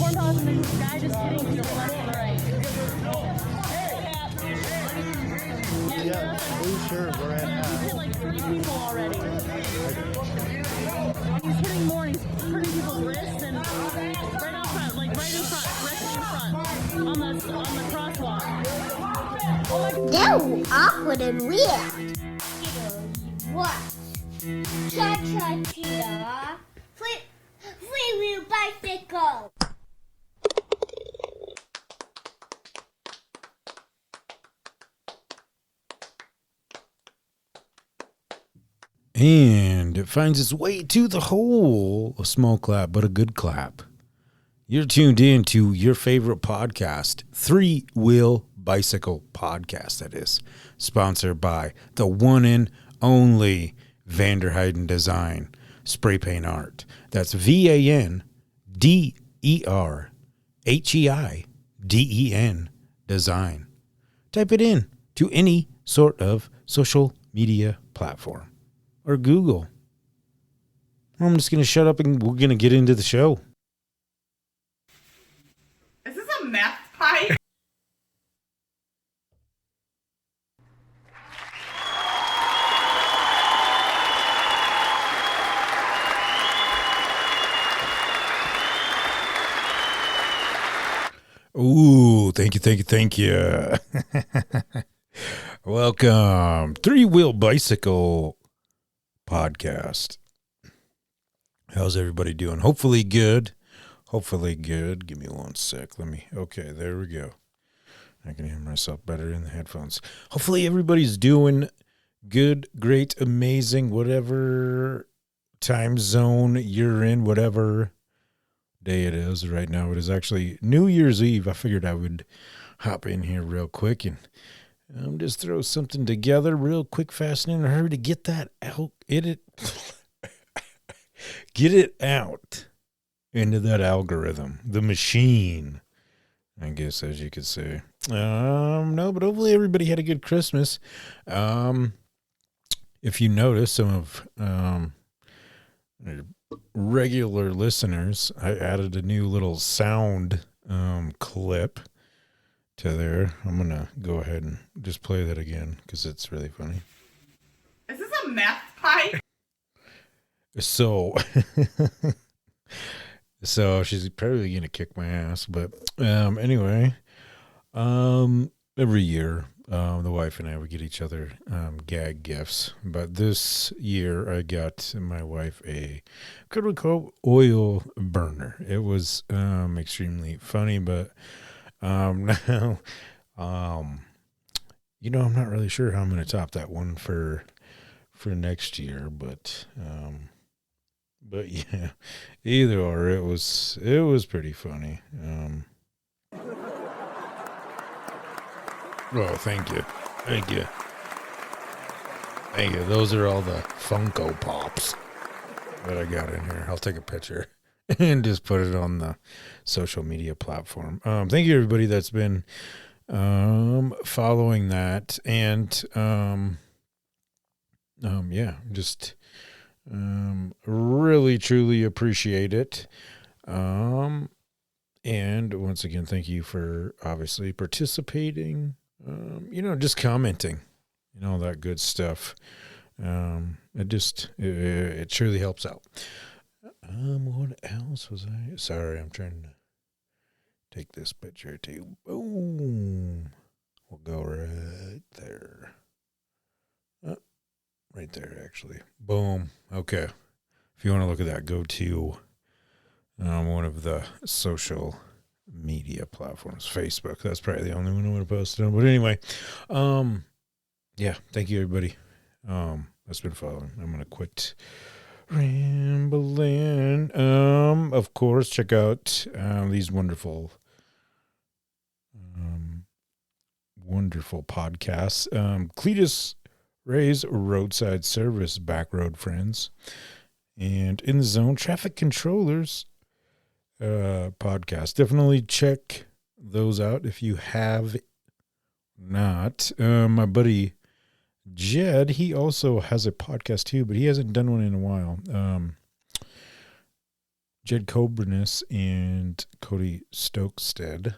corn dogs and this guy just hitting people left and right. Yeah, pretty sure we're at He's hit like 3 people already. He's hitting more and he's hurting people's wrists and right out front, like right in front, directly in front, on the crosswalk. They're awkward and weird. What? Cha-cha-cha. Free-wheel bicycle. And it finds its way to the hole. A small clap, but a good clap. You're tuned in to your favorite podcast, Three Wheel Bicycle Podcast, that is. Sponsored by the one and only Vanderheiden Design Spray Paint Art. That's VANDERHEIDEN Design. Type it in to any sort of social media platform. Or Google. I'm just going to shut up and we're going to get into the show. Is this a meth pipe? Ooh, thank you. Welcome. Three Wheel Bicycle Podcast. How's everybody doing? Hopefully good. Give me one sec. Okay, there we go. I can hear myself better in the headphones. Hopefully everybody's doing good, great, amazing, whatever time zone you're in, whatever day it is. Right now it is actually New Year's Eve. I figured I would hop in here real quick and just throw something together real quick, fast, and in a hurry to get that out. Get it out into that algorithm, the machine, I guess, as you could say. No, but hopefully everybody had a good Christmas. If you notice, some of regular listeners, I added a new little sound clip to there. I'm going to go ahead and just play that again because it's really funny. Is this a meth pipe? So she's probably going to kick my ass. But anyway, every year the wife and I would get each other gag gifts. But this year I got my wife a quote oil burner. It was extremely funny, but now, I'm not really sure how I'm going to top that one for next year, but yeah, either or, it was pretty funny. Oh, thank you. Those are all the Funko Pops that I got in here. I'll take a picture and just put it on the social media platform. Thank you, everybody that's been following that, and just really truly appreciate it. And once again, thank you for obviously participating. Just commenting, that good stuff. It truly helps out. What else was I? Sorry, I'm trying to take this picture too. Boom. We'll go right there. Right there, actually. Boom. Okay. If you want to look at that, go to one of the social media platforms. Facebook. That's probably the only one I want to post on. But anyway, thank you, everybody. That's been following. I'm going to quit rambling. Of course, check out these wonderful podcasts. Cletus Ray's Roadside Service, Back Road Friends, and In the Zone Traffic Controllers podcast. Definitely check those out if you have not. My buddy Jed, he also has a podcast too, but he hasn't done one in a while. Jed Coburnus and Cody Stokestead.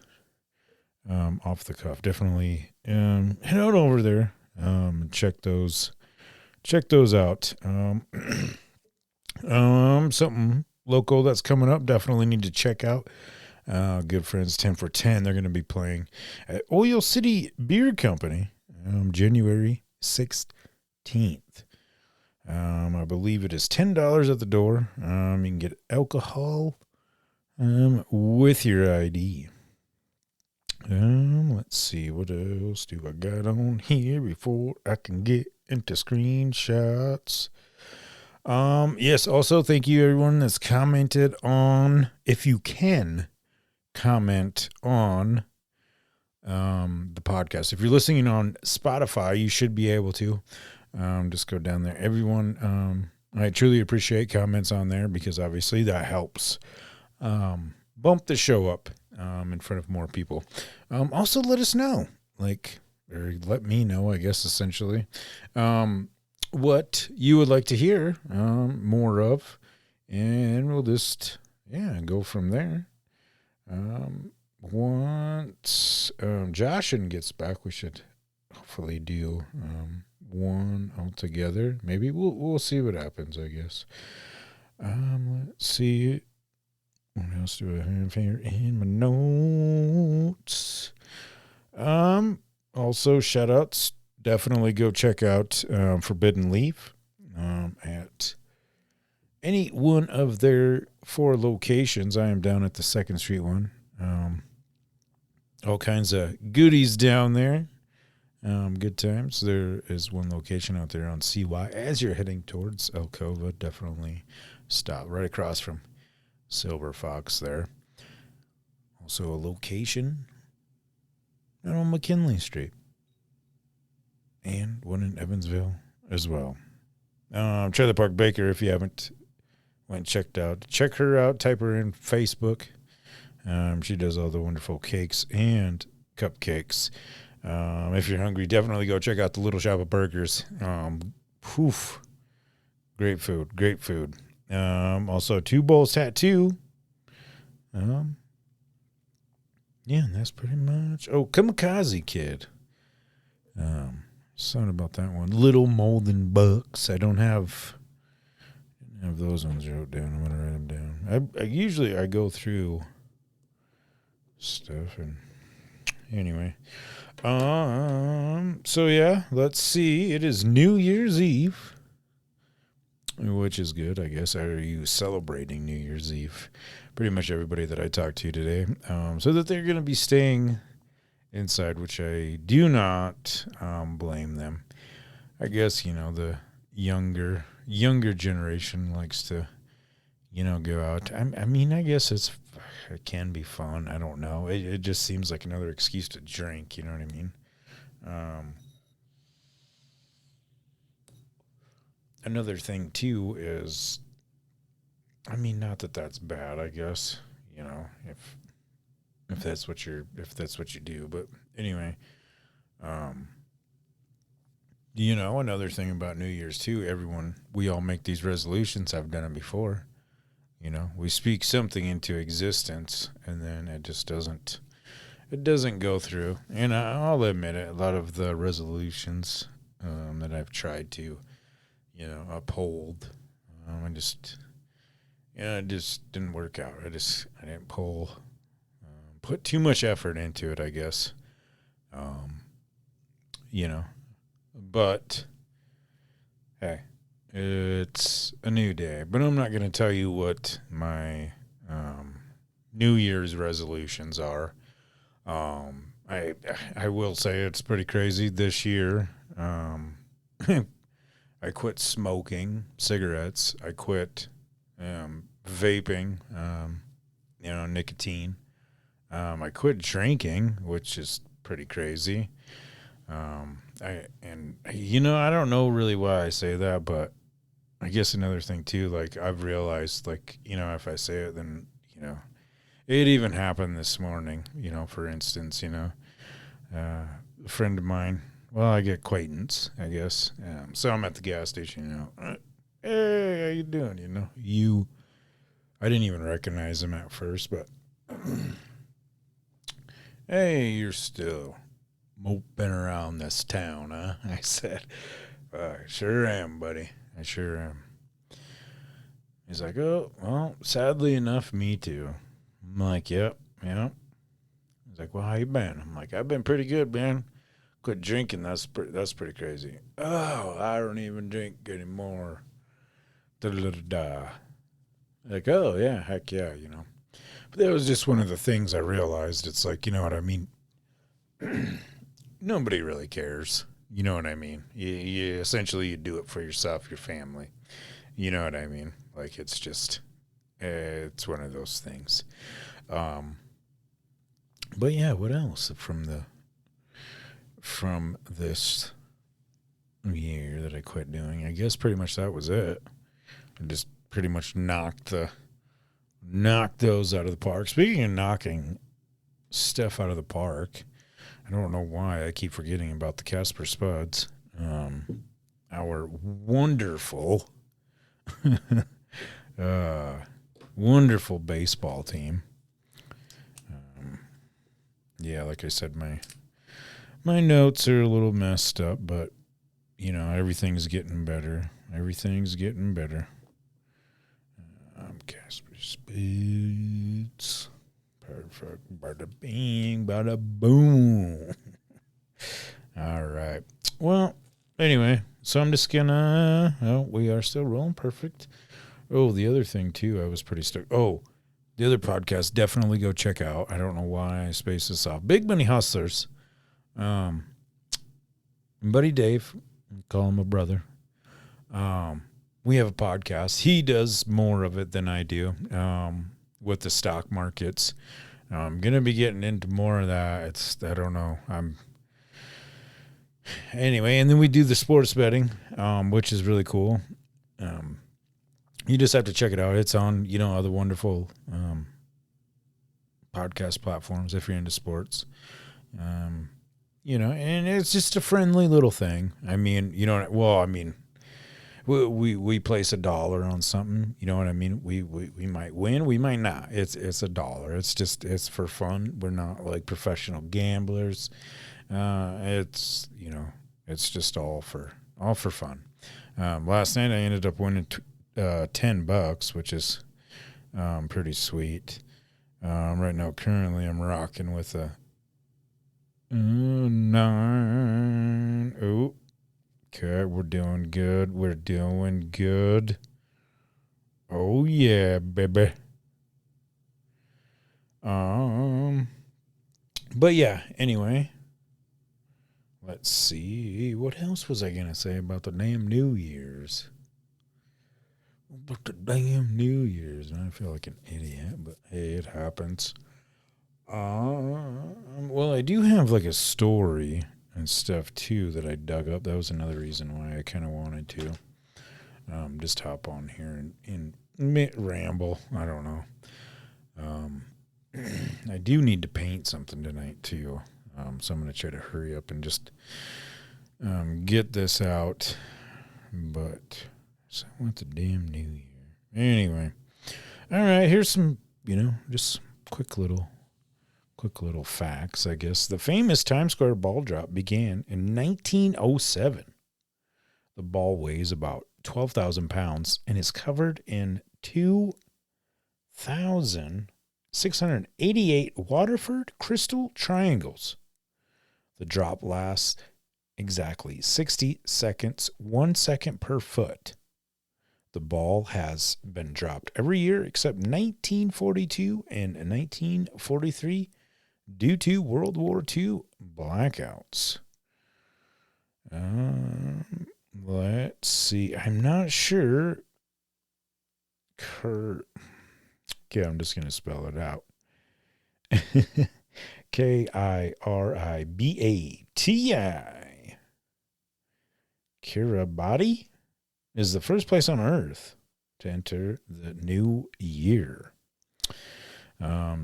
Off the cuff. Definitely head on over there. Check those out. Something local that's coming up. Definitely need to check out. Good friends 10 for 10. They're going to be playing at Oil City Beer Company, January 16th. I believe it is $10 at the door. You can get alcohol with your ID. Let's see, what else do I got on here before I can get into screenshots? Yes, also thank you everyone that's commented on, if you can comment on the podcast. If you're listening on Spotify, you should be able to just go down there. Everyone, I truly appreciate comments on there because obviously that helps bump the show up in front of more people. Also let us know, or let me know, I guess, essentially, what you would like to hear more of, and we'll just, go from there. Once Joshin gets back, we should hopefully do one all together. Maybe we'll see what happens, I guess. Let's see. What else do I have here in my notes? Also, shout outs. Definitely go check out Forbidden Leaf at any one of their 4 locations. I am down at the 2nd Street one. All kinds of goodies down there. Good times. There is one location out there on CY. As you're heading towards Alcova, definitely stop right across from Silver Fox there. Also a location on McKinley Street. And one in Evansville as well. Trailer Park Baker, if you haven't went checked out, check her out. Type her in Facebook. She does all the wonderful cakes and cupcakes. If you're hungry, definitely go check out the Little Shop of Burgers. Great food. Also, Two Bowls Tattoo. And that's pretty much. Oh, Kamikaze Kid. Something about that one. Little Molden Bucks. I don't have those ones wrote down. I'm gonna write them down. I usually go through stuff, and anyway. So yeah, let's see. It is New Year's Eve, which is good, I guess. Are you celebrating New Year's Eve? Pretty much everybody that I talked to today, so that they're going to be staying inside, which I do not blame them. I guess, the younger generation likes to, go out. I mean, I guess it can be fun. I don't know. It just seems like another excuse to drink. You know what I mean? Another thing too is, I mean, not that that's bad. I guess if that's what you do. But anyway, another thing about New Year's too. We all make these resolutions. I've done it before. We speak something into existence, and then it just doesn't go through. And I'll admit it, a lot of the resolutions that I've tried to, uphold, it just didn't work out. I didn't put too much effort into it, I guess. But hey, it's a new day. But I'm not going to tell you what my New Year's resolutions are. I will say it's pretty crazy this year. I quit smoking cigarettes. I quit vaping, nicotine. I quit drinking, which is pretty crazy. I don't know really why I say that, but I guess another thing too, I've realized, if I say it, then, it even happened this morning, for instance, a friend of mine, I get acquaintance, I guess. So I'm at the gas station, hey, how you doing? I didn't even recognize him at first, but hey, you're still moping around this town, huh? I said, I sure am, buddy. I sure am. He's like, oh, well, sadly enough, me too. I'm like, yep. He's like, well, how you been? I'm like, I've been pretty good, man. Quit drinking. That's pretty crazy. Oh, I don't even drink anymore. Da-da-da-da. Like, oh, yeah, heck yeah, But that was just one of the things I realized. It's like, you know what I mean? Nobody really cares. You know what I mean? You essentially, you do it for yourself, your family. You know what I mean? Like, it's just, it's one of those things. But yeah, what else from this year that I quit doing? I guess pretty much that was it. I just pretty much knocked those out of the park. Speaking of knocking stuff out of the park, I don't know why I keep forgetting about the Casper Spuds. Our wonderful, wonderful baseball team. Yeah, like I said, my notes are a little messed up, but everything's getting better. Everything's getting better. Casper Spuds. Perfect. Bada bing, bada boom. All right. Well, anyway, so I'm just gonna. Oh, we are still rolling. Perfect. Oh, the other thing too, I was pretty stoked. Oh, the other podcast, definitely go check out. I don't know why I spaced this off. Big Money Hustlers. Buddy Dave, call him a brother. We have a podcast. He does more of it than I do. With the stock markets. I'm going to be getting into more of that. I don't know. Anyway, and then we do the sports betting, which is really cool. You just have to check it out. It's on, other wonderful podcast platforms if you're into sports. And it's just a friendly little thing. I mean, we place $1 on something. You know what I mean? We might win, we might not. It's $1. It's for fun. We're not like professional gamblers. It's just all for fun. Last night I ended up winning $10, which is pretty sweet. Right now, currently I'm rocking with a 9. Oh. Okay, we're doing good. Oh yeah, baby. But yeah, anyway. Let's see. What else was I gonna say about the damn New Year's? I feel like an idiot, but hey, it happens. Well, I do have like a story and stuff too that I dug up. That was another reason why I kind of wanted to just hop on here and ramble. I don't know. I do need to paint something tonight too, so I'm going to try to hurry up and just get this out. But so what the damn New Year? Anyway, all right. Here's some, just quick little facts, I guess. The famous Times Square ball drop began in 1907. The ball weighs about 12,000 pounds and is covered in 2,688 Waterford crystal triangles. The drop lasts exactly 60 seconds, 1 second per foot. The ball has been dropped every year except 1942 and 1943 due to World War II blackouts. Let's see. I'm not sure. Okay, I'm just going to spell it out. Kiribati. Kiribati is the first place on Earth to enter the new year.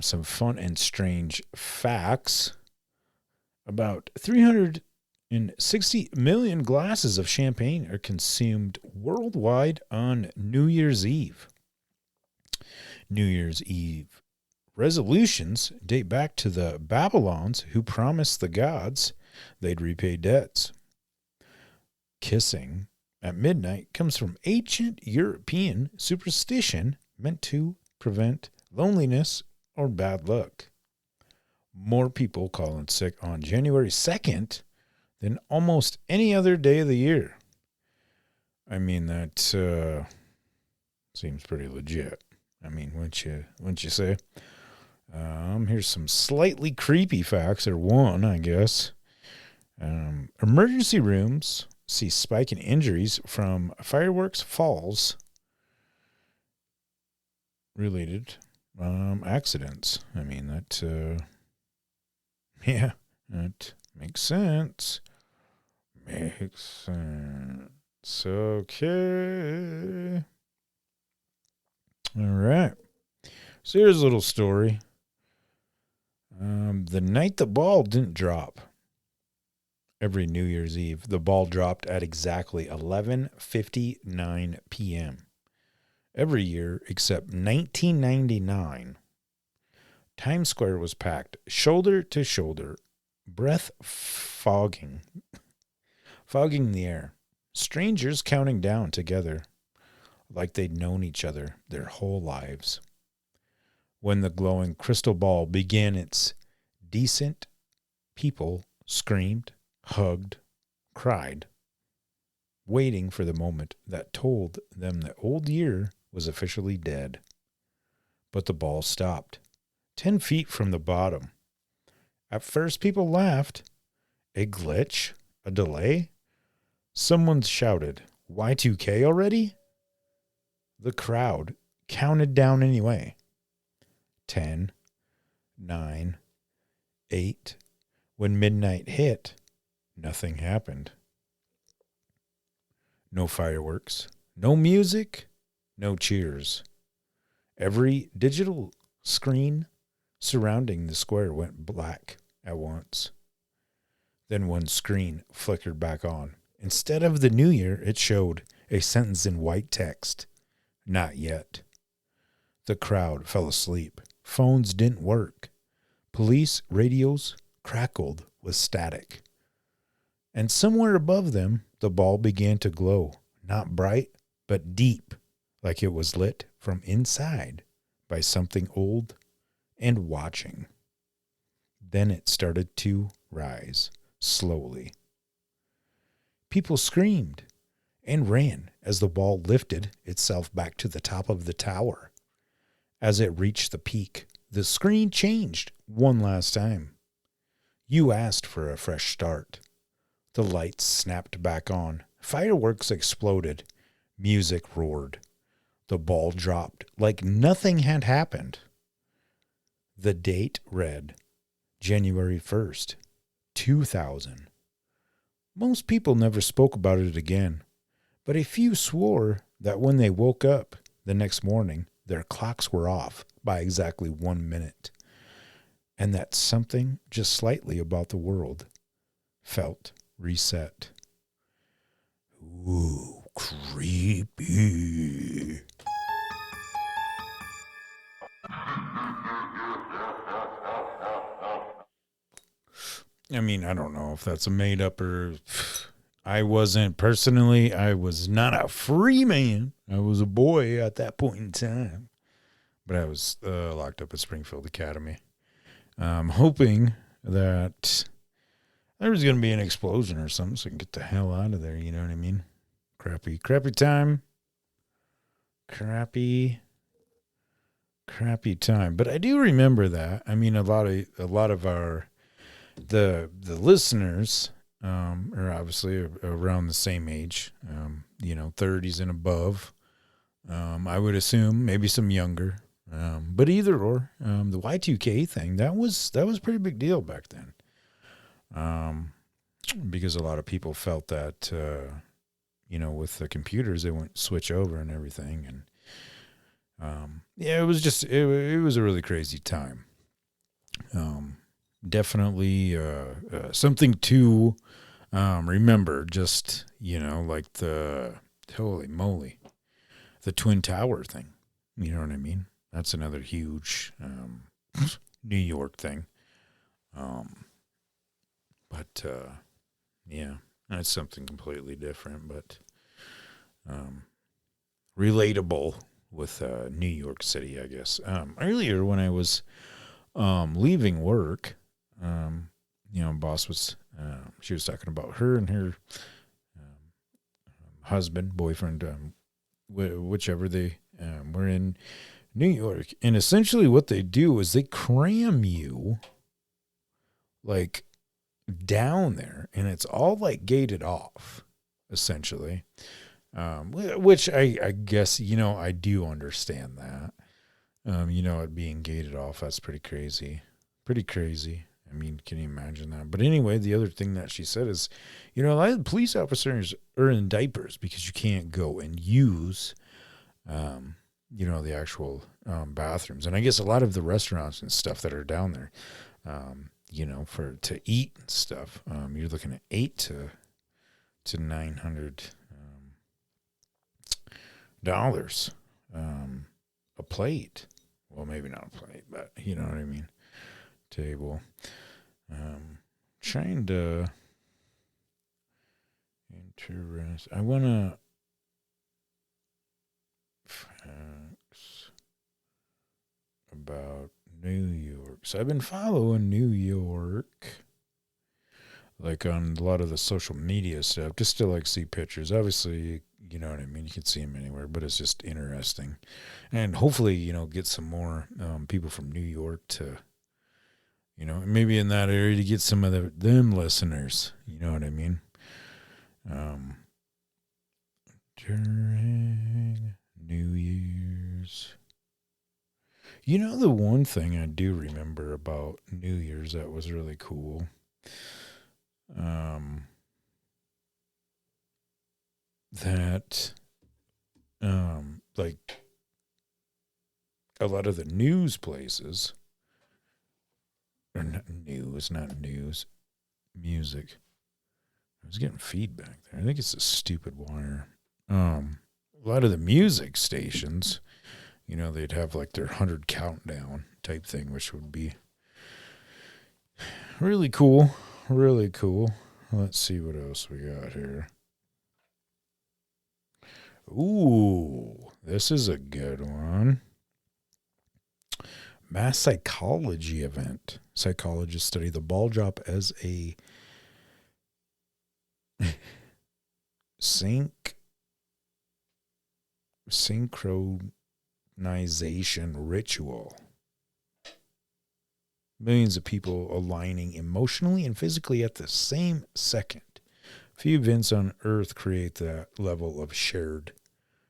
Some fun and strange facts. About 360 million glasses of champagne are consumed worldwide on New Year's Eve. New Year's Eve resolutions date back to the Babylons who promised the gods they'd repay debts. Kissing at midnight comes from ancient European superstition meant to prevent loneliness or bad luck. More people call in sick on January 2nd than almost any other day of the year. I mean, that seems pretty legit. I mean, wouldn't you say? Here's some slightly creepy facts, or one, I guess. Emergency rooms see spike in injuries from fireworks falls related accidents. I mean, that, yeah, that makes sense. Makes sense. Okay. All right. So here's a little story. The night the ball didn't drop. Every New Year's Eve, the ball dropped at exactly 11:59 p.m. Every year except 1999. Times Square was packed, shoulder to shoulder, breath fogging the air. Strangers counting down together, like they'd known each other their whole lives. When the glowing crystal ball began its descent, people screamed, hugged, cried, waiting for the moment that told them the old year was officially dead. But the ball stopped, 10 feet from the bottom. At first, people laughed. A glitch? A delay? Someone shouted, Y2K already? The crowd counted down anyway. 10, 9, 8. When midnight hit, nothing happened. No fireworks, no music, no cheers. Every digital screen surrounding the square went black at once. Then one screen flickered back on. Instead of the new year, it showed a sentence in white text. Not yet. The crowd fell asleep. Phones didn't work. Police radios crackled with static. And somewhere above them, the ball began to glow, not bright, but deep, like it was lit from inside by something old and watching. Then it started to rise, slowly. People screamed and ran as the ball lifted itself back to the top of the tower. As it reached the peak, the screen changed one last time. You asked for a fresh start. The lights snapped back on. Fireworks exploded. Music roared. The ball dropped like nothing had happened. The date read January 1st, 2000. Most people never spoke about it again, but a few swore that when they woke up the next morning, their clocks were off by exactly 1 minute, and that something just slightly about the world felt reset. Ooh, creepy. I mean, I don't know if that's a made up or I was not a free man. I was a boy at that point in time, but I was locked up at Springfield Academy. Hoping that there was going to be an explosion or something so I can get the hell out of there. You know what I mean? Crappy time. Crappy time. But I do remember that. I mean, a lot of our the listeners are obviously around the same age, 30s and above. I would assume maybe some younger, but either or. The Y2K thing, that was a pretty big deal back then, because a lot of people felt that with the computers they wouldn't switch over and everything, and it was it was a really crazy time. Definitely something to remember, just, like the, holy moly, the Twin Tower thing. You know what I mean? That's another huge New York thing. But yeah, that's something completely different, but relatable with New York City, I guess. Earlier when I was leaving work, boss was, she was talking about her and her husband, boyfriend, whichever they were in New York. And essentially what they do is they cram you like down there, and it's all like gated off, essentially. Which I guess, I do understand that. It being gated off, that's pretty crazy. Pretty crazy. I mean, can you imagine that? But anyway, the other thing that she said is, a lot of the police officers are in diapers because you can't go and use, the actual bathrooms. And I guess a lot of the restaurants and stuff that are down there, to eat and stuff, you're looking at $800 to $900 a plate. Well, maybe not a plate, but you know what I mean. Table. Trying to interest. I want to facts about New York. So I've been following New York, like on a lot of the social media stuff, just to like see pictures. Obviously, you know what I mean. You can see them anywhere, but it's just interesting, and hopefully, get some more people from New York to, maybe in that area to get some of them listeners. You know what I mean? During New Year's. The one thing I do remember about New Year's that was really cool. That like a lot of the news places, or not news, music. I was getting feedback there. I think it's a stupid wire. A lot of the music stations, they'd have like their 100 countdown type thing, which would be really cool. Really cool. Let's see what else we got here. Ooh, this is a good one. Mass psychology event. Psychologists study the ball drop as a synchronization ritual. Millions of people aligning emotionally and physically at the same second. Few events on Earth create that level of shared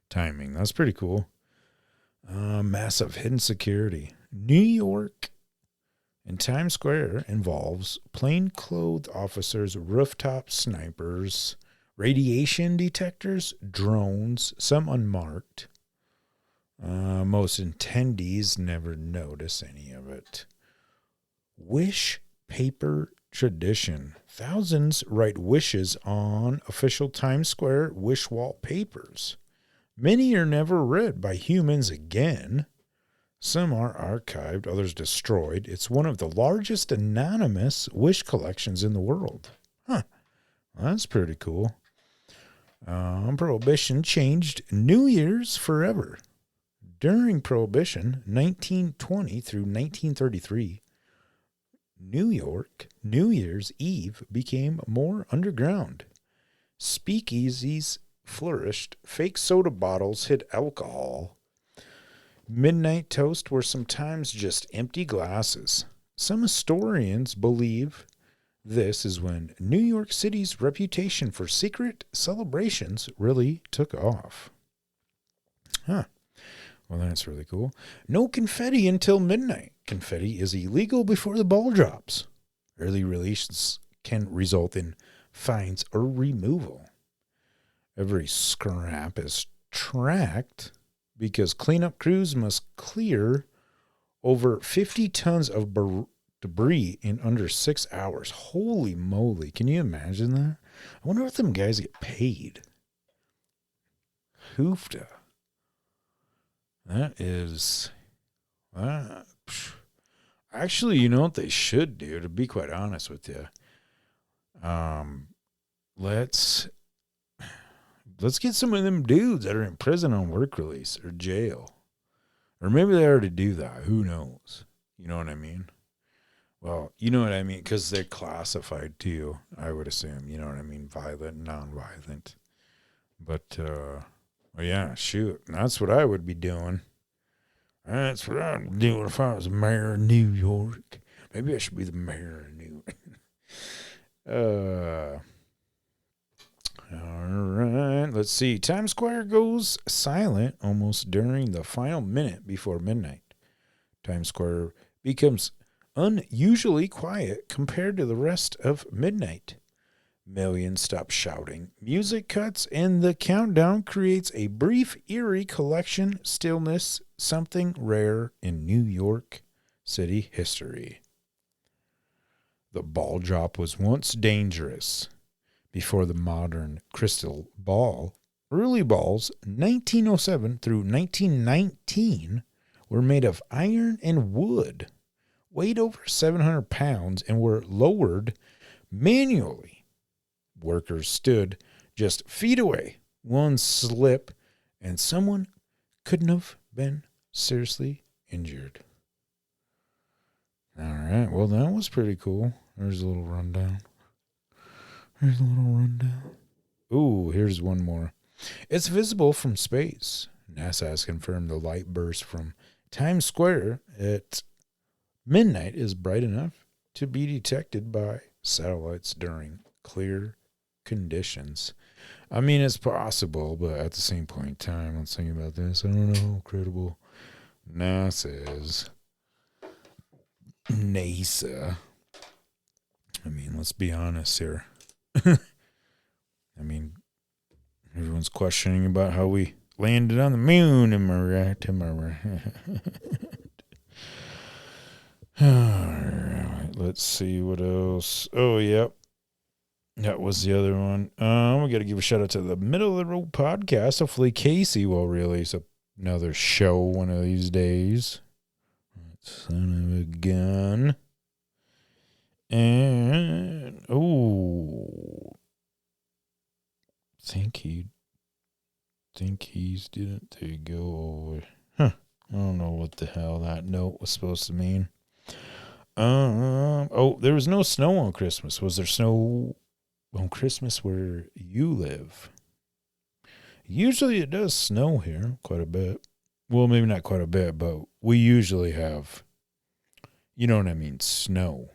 timing. That's pretty cool. Massive hidden security. New York and Times Square involves plainclothes officers, rooftop snipers, radiation detectors, drones, some unmarked. Most attendees never notice any of it. Wish paper tradition. Thousands write wishes on official Times Square wish wall papers. Many are never read by humans again. Some are archived, others destroyed. It's one of the largest anonymous wish collections in the world. Huh. Well, that's pretty cool. Prohibition changed New Year's forever. During Prohibition, 1920 through 1933, New York, New Year's Eve became more underground. Speakeasies flourished. Fake soda bottles hid alcohol. Midnight toast were sometimes just empty glasses. Some historians believe this is when New York City's reputation for secret celebrations really took off. Huh. Well, that's really cool. No confetti until midnight. Confetti is illegal before the ball drops. Early releases can result in fines or removal. Every scrap is tracked because cleanup crews must clear over 50 tons of debris in under 6 hours. Holy moly. Can you imagine that? I wonder if them guys get paid. Hoofda. That is Actually, you know what they should do, to be quite honest with you? Let's get some of them dudes that are in prison on work release or jail. Or maybe they already do that. Who knows? You know what I mean? Well, you know what I mean? Because they're classified too, I would assume. You know what I mean? Violent, non-violent. But, well, yeah, shoot. That's what I would be doing. That's what I'd do if I was mayor of New York. Maybe I should be the mayor of New York. All right. Let's see. Times Square goes silent almost during the final minute before midnight. Times Square becomes unusually quiet compared to the rest of midnight. Millions stop shouting. Music cuts, and the countdown creates a brief, eerie collection stillness, something rare in New York City history. The ball drop was once dangerous. Before the modern crystal ball, early balls, 1907 through 1919, were made of iron and wood, weighed over 700 pounds, and were lowered manually. Workers stood just feet away. One slip, and someone couldn't have been seriously injured. All right, well, that was pretty cool. There's a little rundown. Ooh, here's one more. It's visible from space. NASA has confirmed the light burst from Times Square at midnight is bright enough to be detected by satellites during clear conditions. I mean, it's possible, but at the same point in time, let's think about this. I don't know how credible NASA is. NASA. I mean, let's be honest here. I mean, everyone's questioning about how we landed on the moon. Am I right? All right, let's see what else. Oh, yep. That was the other one. We got to give a shout out to the Middle of the Road podcast. Hopefully Casey will release another show one of these days. Son of a gun. And, think he's didn't they go over? Huh. I don't know what the hell that note was supposed to mean. There was no snow on Christmas. Was there snow on Christmas where you live? Usually it does snow here quite a bit. Well, maybe not quite a bit, but we usually have, you know what I mean, snow.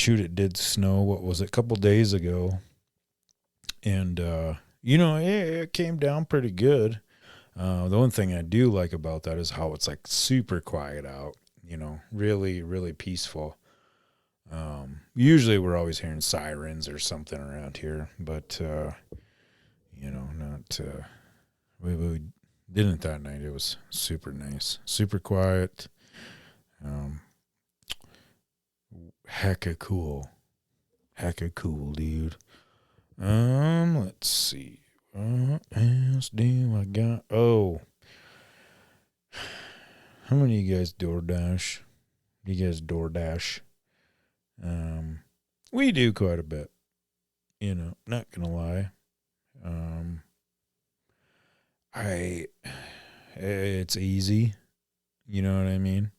It did snow. What was it? A couple days ago. And, it came down pretty good. The one thing I do like about that is how it's like super quiet out, really, really peaceful. Usually we're always hearing sirens or something around here, but, we didn't that night. It was super nice, super quiet. Hecka cool, dude. Let's see. What else do I got? Oh. How many of you guys DoorDash? We do quite a bit. Not gonna lie. It's easy. You know what I mean?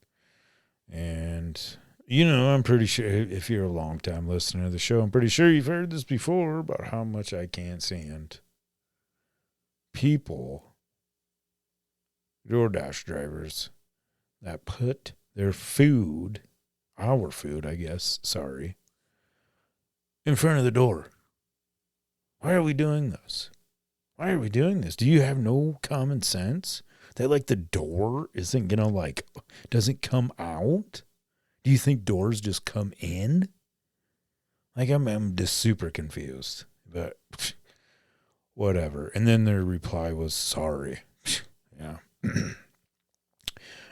And I'm pretty sure if you're a long time listener to the show, I'm pretty sure you've heard this before about how much I can't stand people, DoorDash drivers, that put their food, our food, I guess, in front of the door. Why are we doing this? Do you have no common sense? That the door isn't gonna doesn't come out? Do you think doors just come in? I'm just super confused, but whatever. And then their reply was sorry. Yeah.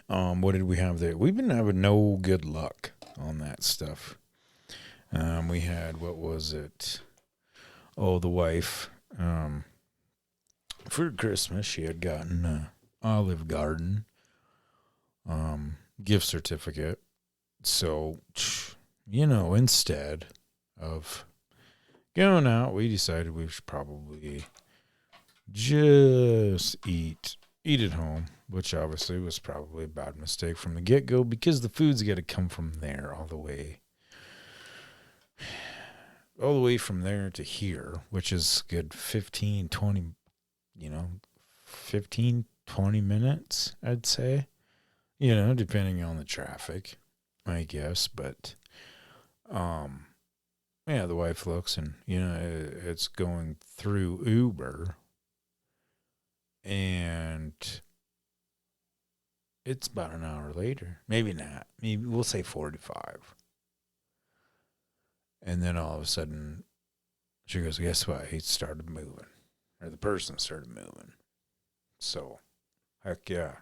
What did we have there? We've been having no good luck on that stuff. We had, what was it? Oh, the wife. For Christmas, she had gotten an Olive Garden gift certificate. So, instead of going out, we decided we should probably just eat at home, which obviously was probably a bad mistake from the get-go because the food's got to come from there all the way from there to here, which is good 15, 20 minutes, I'd say, depending on the traffic, I guess. But, the wife looks and, it's going through Uber and it's about an hour later. Maybe not. Maybe we'll say 45. And then all of a sudden, she goes, guess what? He started moving. Or the person started moving. So, heck yeah.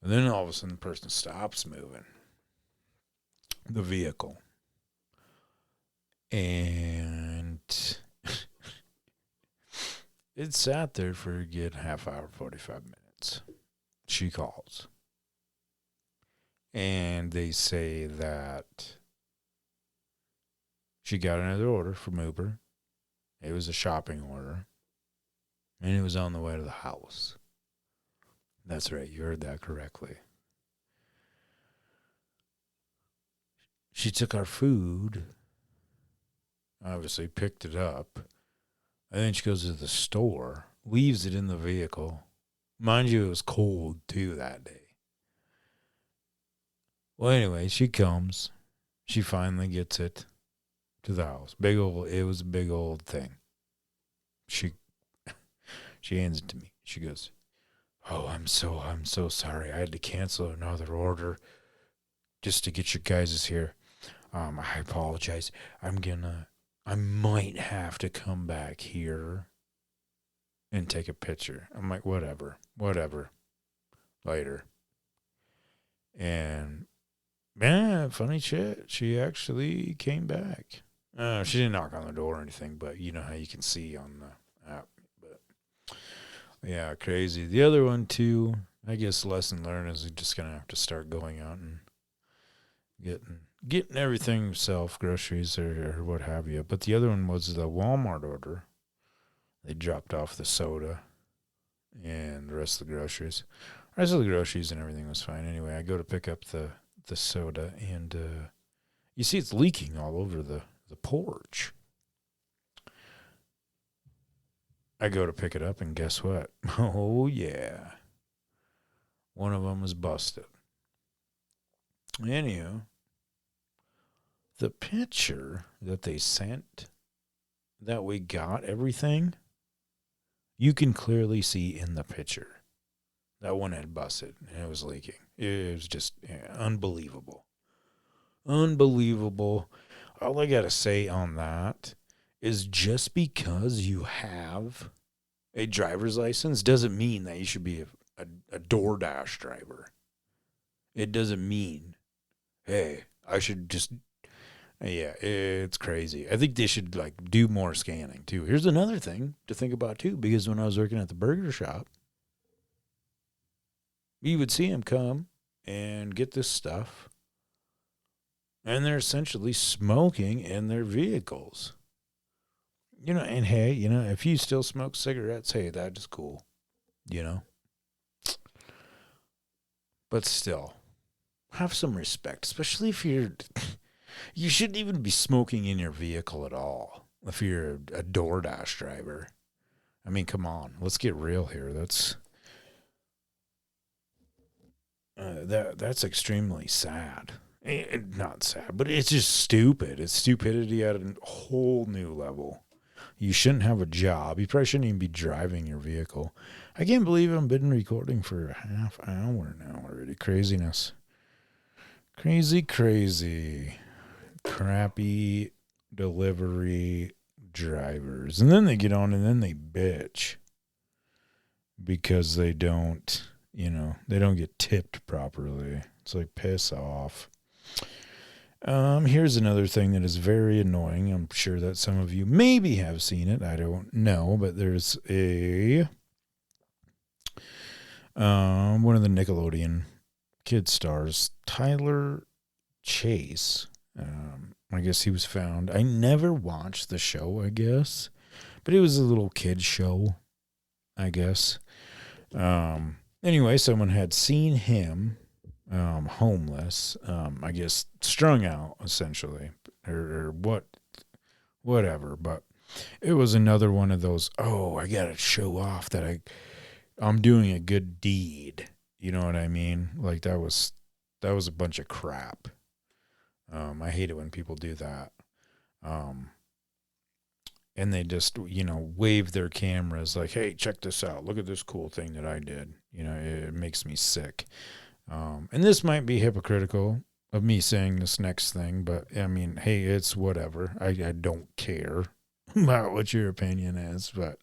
And then all of a sudden, the person stops moving. The vehicle. And it sat there for a good half hour, 45 minutes. She calls. And they say that she got another order from Uber. It was a shopping order. And it was on the way to the house. That's right, you heard that correctly. She took our food, obviously picked it up, and then she goes to the store, leaves it in the vehicle. Mind you, it was cold too that day. Well, anyway, she comes. She finally gets it to the house. It was a big old thing. She hands it to me. She goes, "Oh, I'm so sorry. I had to cancel another order just to get your guys' here. I apologize. I might have to come back here and take a picture." I'm like, whatever. Later. And, man, funny shit. She actually came back. She didn't knock on the door or anything, but you know how you can see on the app. But, yeah, crazy. The other one, too, I guess lesson learned is you're just going to have to start going out and getting everything yourself, groceries or what have you. But the other one was the Walmart order. They dropped off the soda and the rest of the groceries. The rest of the groceries and everything was fine. Anyway, I go to pick up the soda, and you see it's leaking all over the porch. I go to pick it up, and guess what? Oh, yeah. One of them was busted. Anyhow, the picture that they sent, that we got everything, you can clearly see in the picture. That one had busted, and it was leaking. It was just unbelievable. Unbelievable. All I got to say on that is just because you have a driver's license doesn't mean that you should be a DoorDash driver. It doesn't mean, hey, I should just... Yeah, it's crazy. I think they should do more scanning too. Here's another thing to think about too, because when I was working at the burger shop, you would see them come and get this stuff, and they're essentially smoking in their vehicles. And hey, if you still smoke cigarettes, hey, that is cool. But still, have some respect, especially if you shouldn't even be smoking in your vehicle at all if you're a DoorDash driver. I mean, come on, let's get real here. That's extremely sad. Not sad, but it's just stupid. It's stupidity at a whole new level. You shouldn't have a job. You probably shouldn't even be driving your vehicle. I can't believe I've been recording for a half hour now already. Craziness. Crazy. Crappy delivery drivers. And then they get on and then they bitch because they don't, they don't get tipped properly. It's like, piss off. Here's another thing that is very annoying. I'm sure that some of you maybe have seen it. I don't know, but there's one of the Nickelodeon kid stars Tyler Chase. I guess he was found. I never watched the show, I guess, but it was a little kid show, I guess. Anyway, someone had seen him homeless, I guess strung out essentially, or whatever. But it was another one of those, oh, I gotta show off that I'm doing a good deed. You know what I mean? Like that was a bunch of crap. I hate it when people do that. And they just, wave their cameras like, hey, check this out. Look at this cool thing that I did. It makes me sick. And this might be hypocritical of me saying this next thing, but I mean, hey, it's whatever. I don't care about what your opinion is. But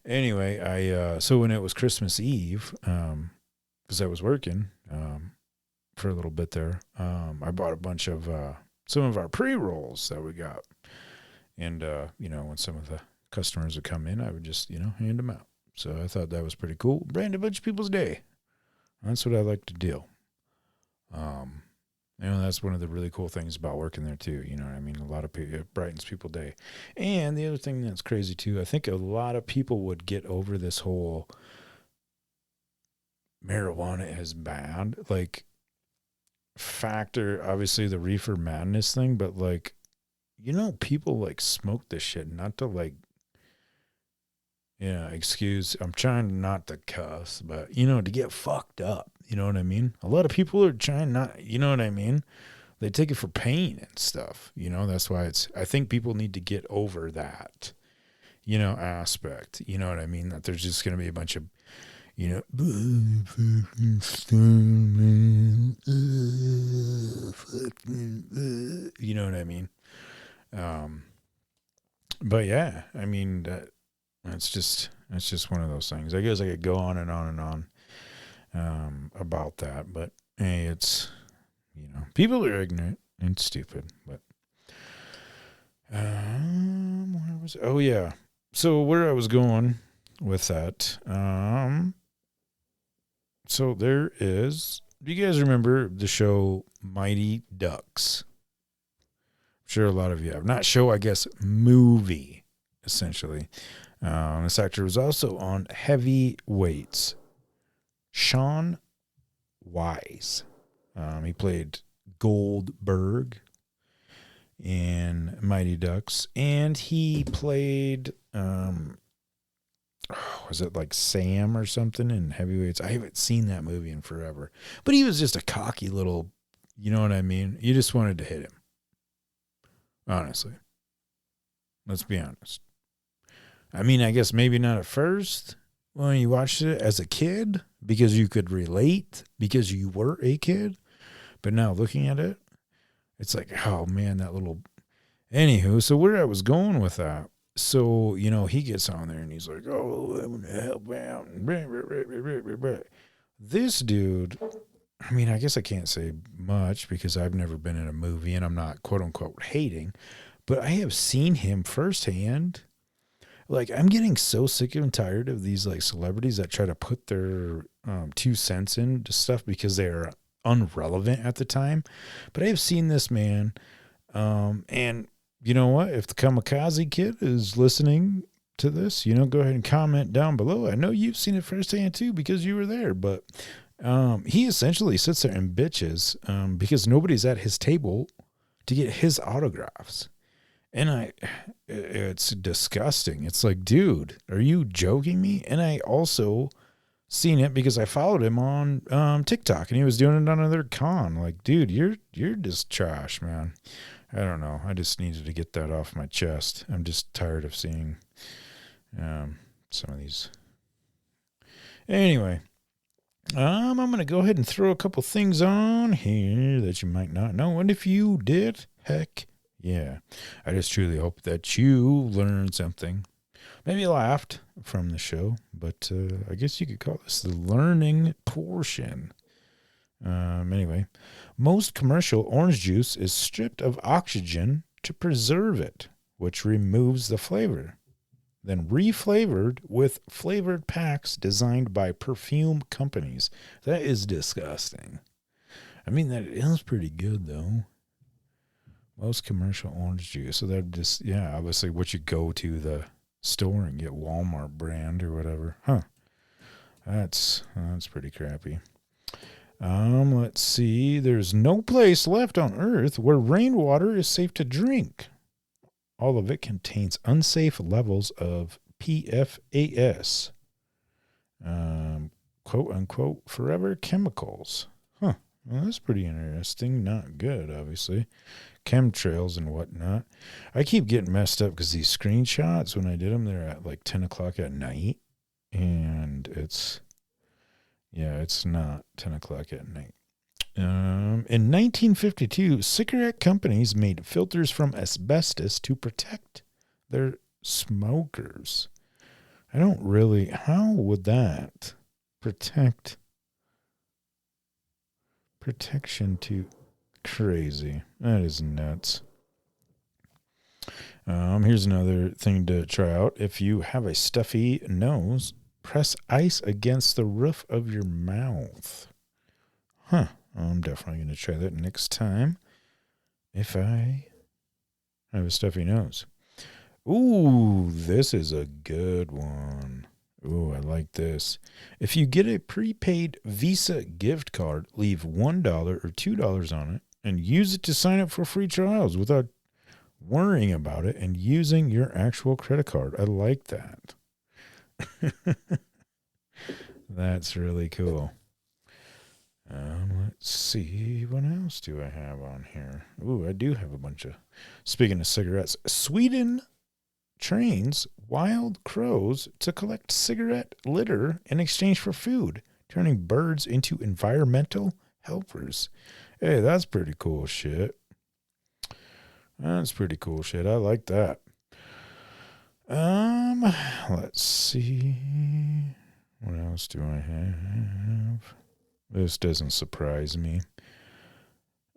anyway, so when it was Christmas Eve, because I was working, for a little bit there, I bought a bunch of some of our pre-rolls that we got, and when some of the customers would come in, I would just hand them out. So I thought that was pretty cool. Brighten a bunch of people's day. That's what I like to do. That's one of the really cool things about working there too. You know what I mean? A lot of people, it brightens people's day. And the other thing that's crazy too, I think a lot of people would get over this whole marijuana is bad, like factor, obviously the reefer madness thing, but like, people like smoke this shit, not to like, I'm trying not to cuss, but to get fucked up. You know what I mean? A lot of people are trying not, you know what I mean? They take it for pain and stuff. That's why I think people need to get over that, aspect. You know what I mean? That there's just going to be a bunch of, you know what I mean? But yeah, I mean, that's just one of those things. I guess I could go on and on and on about that, but hey, it's people are ignorant and stupid. But where was it? Oh yeah, so where I was going with that, so there is. Do you guys remember the show Mighty Ducks? I'm sure a lot of you have. Not show, I guess, movie essentially. This actor was also on Heavyweights. Sean Wise. He played Goldberg in Mighty Ducks, and he played was it like Sam or something in Heavyweights? I haven't seen that movie in forever, but he was just a cocky little, you know what I mean? You just wanted to hit him. Honestly, let's be honest. I mean, I guess maybe not at first when you watched it as a kid, because you could relate, because you were a kid. But now looking at it, it's like, oh man, that little. Anywho, so where I was going with that. So, he gets on there and he's like, oh, I'm going to help out. This dude, I mean, I guess I can't say much because I've never been in a movie and I'm not quote unquote hating, but I have seen him firsthand. Like, I'm getting so sick and tired of these like celebrities that try to put their 2 cents into stuff because they're unrelevant at the time. But I have seen this man, and you know what? If the Kamikaze Kid is listening to this, go ahead and comment down below. I know you've seen it firsthand too because you were there. But he essentially sits there and bitches because nobody's at his table to get his autographs. And it's disgusting. It's like, dude, are you joking me? And I also seen it because I followed him on TikTok, and he was doing it on another con. Like, dude, you're just trash, man. I don't know. I just needed to get that off my chest. I'm just tired of seeing some of these. Anyway, I'm going to go ahead and throw a couple things on here that you might not know. And if you did, heck yeah. I just truly hope that you learned something. Maybe laughed from the show, but I guess you could call this the learning portion. Anyway, most commercial orange juice is stripped of oxygen to preserve it, which removes the flavor. Then reflavored with flavored packs designed by perfume companies. That is disgusting. I mean, that is pretty good, though. Most commercial orange juice. So that just, yeah, obviously what you go to the store and get Walmart brand or whatever. Huh. That's pretty crappy. Let's see. There's no place left on Earth where rainwater is safe to drink. All of it contains unsafe levels of PFAS. Quote unquote forever chemicals. Huh. Well, that's pretty interesting. Not good, obviously. Chemtrails and whatnot. I keep getting messed up because these screenshots, when I did them, they're at like 10 o'clock at night. And it's not 10 o'clock at night. In 1952, cigarette companies made filters from asbestos to protect their smokers. How would that protection to crazy? That is nuts. Here's another thing to try out. If you have a stuffy nose, press ice against the roof of your mouth. Huh. I'm definitely going to try that next time if I have a stuffy nose. Ooh, this is a good one. Ooh, I like this. If you get a prepaid Visa gift card, leave $1 or $2 on it and use it to sign up for free trials without worrying about it and using your actual credit card. I like that. That's really cool. Let's see. What else do I have on here? Ooh, I do have a bunch of... Speaking of cigarettes, Sweden trains wild crows to collect cigarette litter in exchange for food, turning birds into environmental helpers. Hey, that's pretty cool shit. That's pretty cool shit. I like that. Let's see. What else do I have? This doesn't surprise me.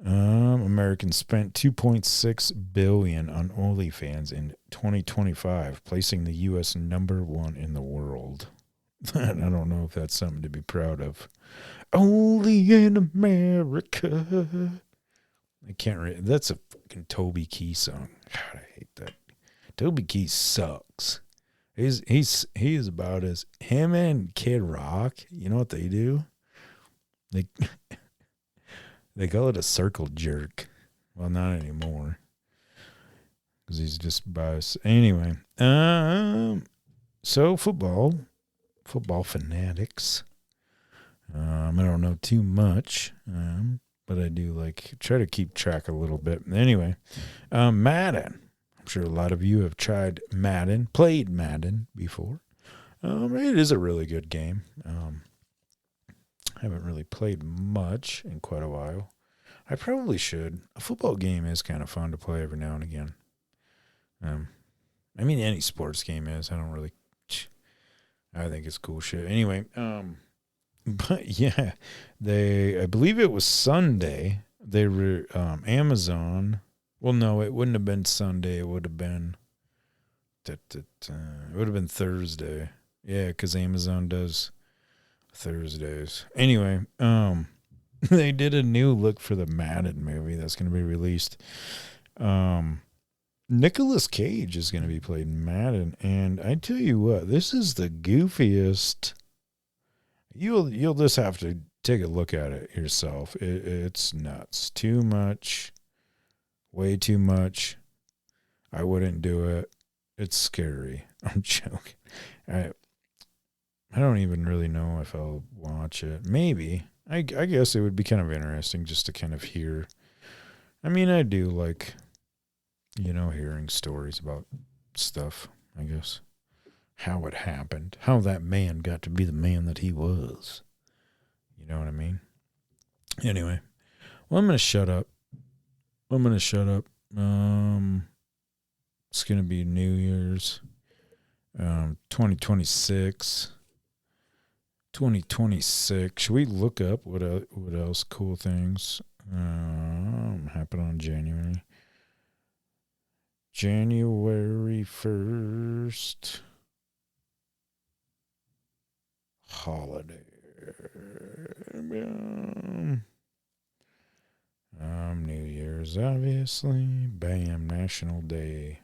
Americans spent $2.6 billion on OnlyFans in 2025, placing the U.S. number 1 in the world. I don't know if that's something to be proud of. Only in America. I can't read. That's a fucking Toby Keith song. God, I hate that. Toby Keith sucks. He is about as him and Kid Rock. You know what they do? They call it a circle jerk. Well, not anymore, because he's just biased. Anyway, so football fanatics. I don't know too much, but I do try to keep track a little bit. Anyway, Madden. I'm sure a lot of you have played Madden before. It is a really good game. I haven't really played much in quite a while. I probably should. A football game is kind of fun to play every now and again. I mean, any sports game is. I think it's cool shit. Anyway, but yeah, I believe it was Sunday. They were, Amazon. Well, no, it wouldn't have been Sunday. It would have been, Thursday. Yeah, because Amazon does Thursdays. Anyway, they did a new look for the Madden movie that's going to be released. Nicolas Cage is going to be playing Madden, and I tell you what, this is the goofiest. You'll just have to take a look at it yourself. It's nuts. Too much. Way too much. I wouldn't do it. It's scary. I'm joking. I don't even really know if I'll watch it. Maybe. I guess it would be kind of interesting just to kind of hear. I mean, I do like, hearing stories about stuff, I guess. How it happened. How that man got to be the man that he was. You know what I mean? Anyway. Well, I'm going to shut up. It's going to be New Year's. 2026. Should we look up what else cool things happen on January 1st? Holiday. is obviously, bam, National Day.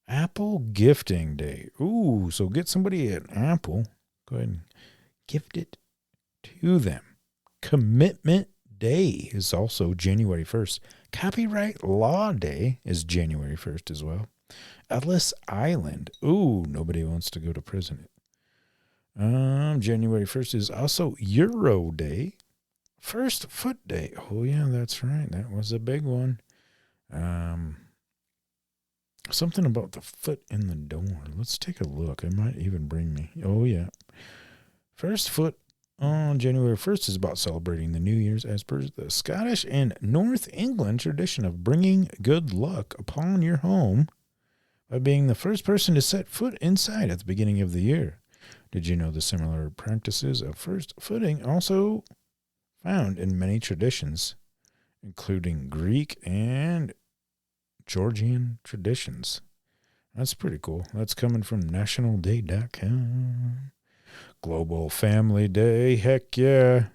Apple Gifting Day. Ooh, so get somebody an apple. Go ahead and gift it to them. Commitment Day is also January 1st. Copyright Law Day is January 1st as well. Ellis Island. Ooh, nobody wants to go to prison. January 1st is also Euro Day. First Foot Day. Oh, yeah, that's right. That was a big one. Something about the foot in the door. Let's take a look. It might even bring me. Oh, yeah. First Foot on January 1st is about celebrating the New Year's as per the Scottish and North England tradition of bringing good luck upon your home by being the first person to set foot inside at the beginning of the year. Did you know the similar practices of first footing also found in many traditions, including Greek and Georgian traditions? That's pretty cool. That's coming from nationalday.com. Global Family Day. Heck yeah.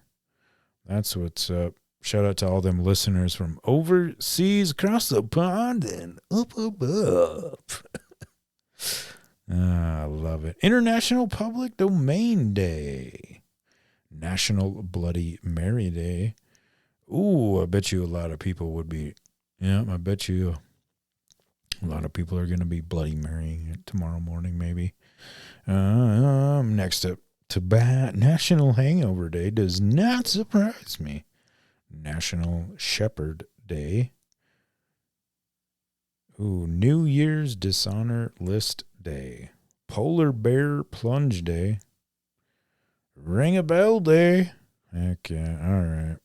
That's what's up. Shout out to all them listeners from overseas, across the pond, and up above. I love it. International Public Domain Day. National Bloody Mary Day. Ooh, I bet you a lot of people would be. Yeah, I bet you a lot of people are going to be Bloody Marying it tomorrow morning, maybe. Next up, National Hangover Day does not surprise me. National Shepherd Day. Ooh, New Year's Dishonor List Day. Polar Bear Plunge Day. Ring a Bell Day. Heck yeah, all right.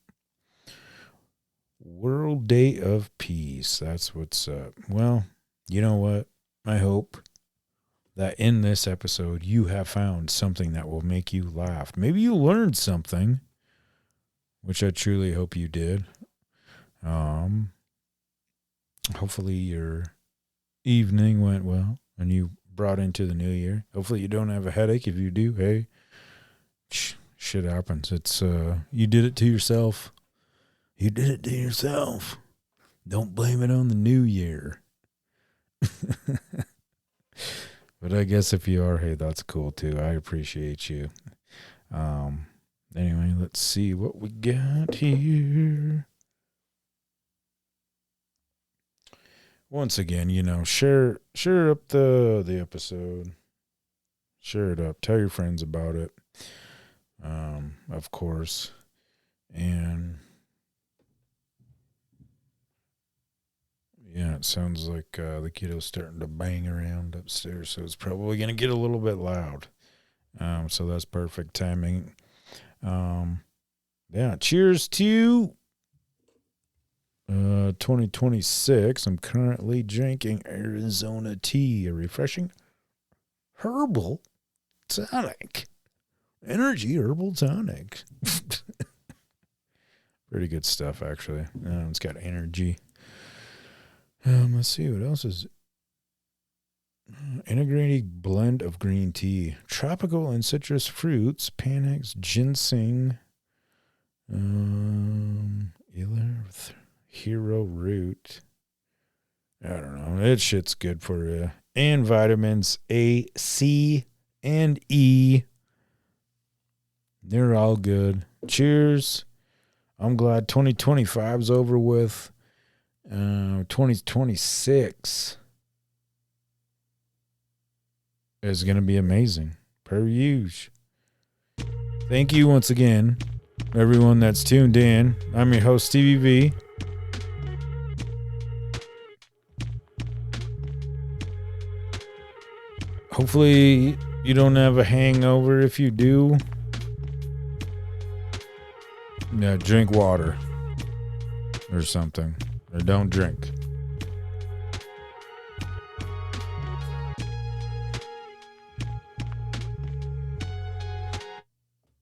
World Day of Peace. That's what's up. Well, you know what? I hope that in this episode you have found something that will make you laugh. Maybe you learned something, which I truly hope you did. Hopefully your evening went well and you brought into the new year. Hopefully you don't have a headache. If you do, hey, shit happens. It's you did it to yourself. You did it to yourself. Don't blame it on the new year. But I guess if you are, hey, that's cool too. I appreciate you. Anyway, let's see what we got here. Once again, share up the episode. Share it up. Tell your friends about it. Of course. And yeah, it sounds like the kiddo's starting to bang around upstairs, so it's probably going to get a little bit loud. So that's perfect timing. Yeah, cheers to 2026. I'm currently drinking Arizona tea, a refreshing herbal tonic. Energy herbal tonic. Pretty good stuff, actually. It's got energy. Let's see what else is. Integrated blend of green tea, tropical and citrus fruits, Panax, ginseng, hero root. I don't know. That shit's good for you. And vitamins A, C, and E. They're all good. Cheers. I'm glad 2025's over with. 2026 is going to be amazing, per usual. Thank you once again, everyone that's tuned in. I'm your host, Stevie V. Hopefully you don't have a hangover. If you do, drink water or something. Or don't drink.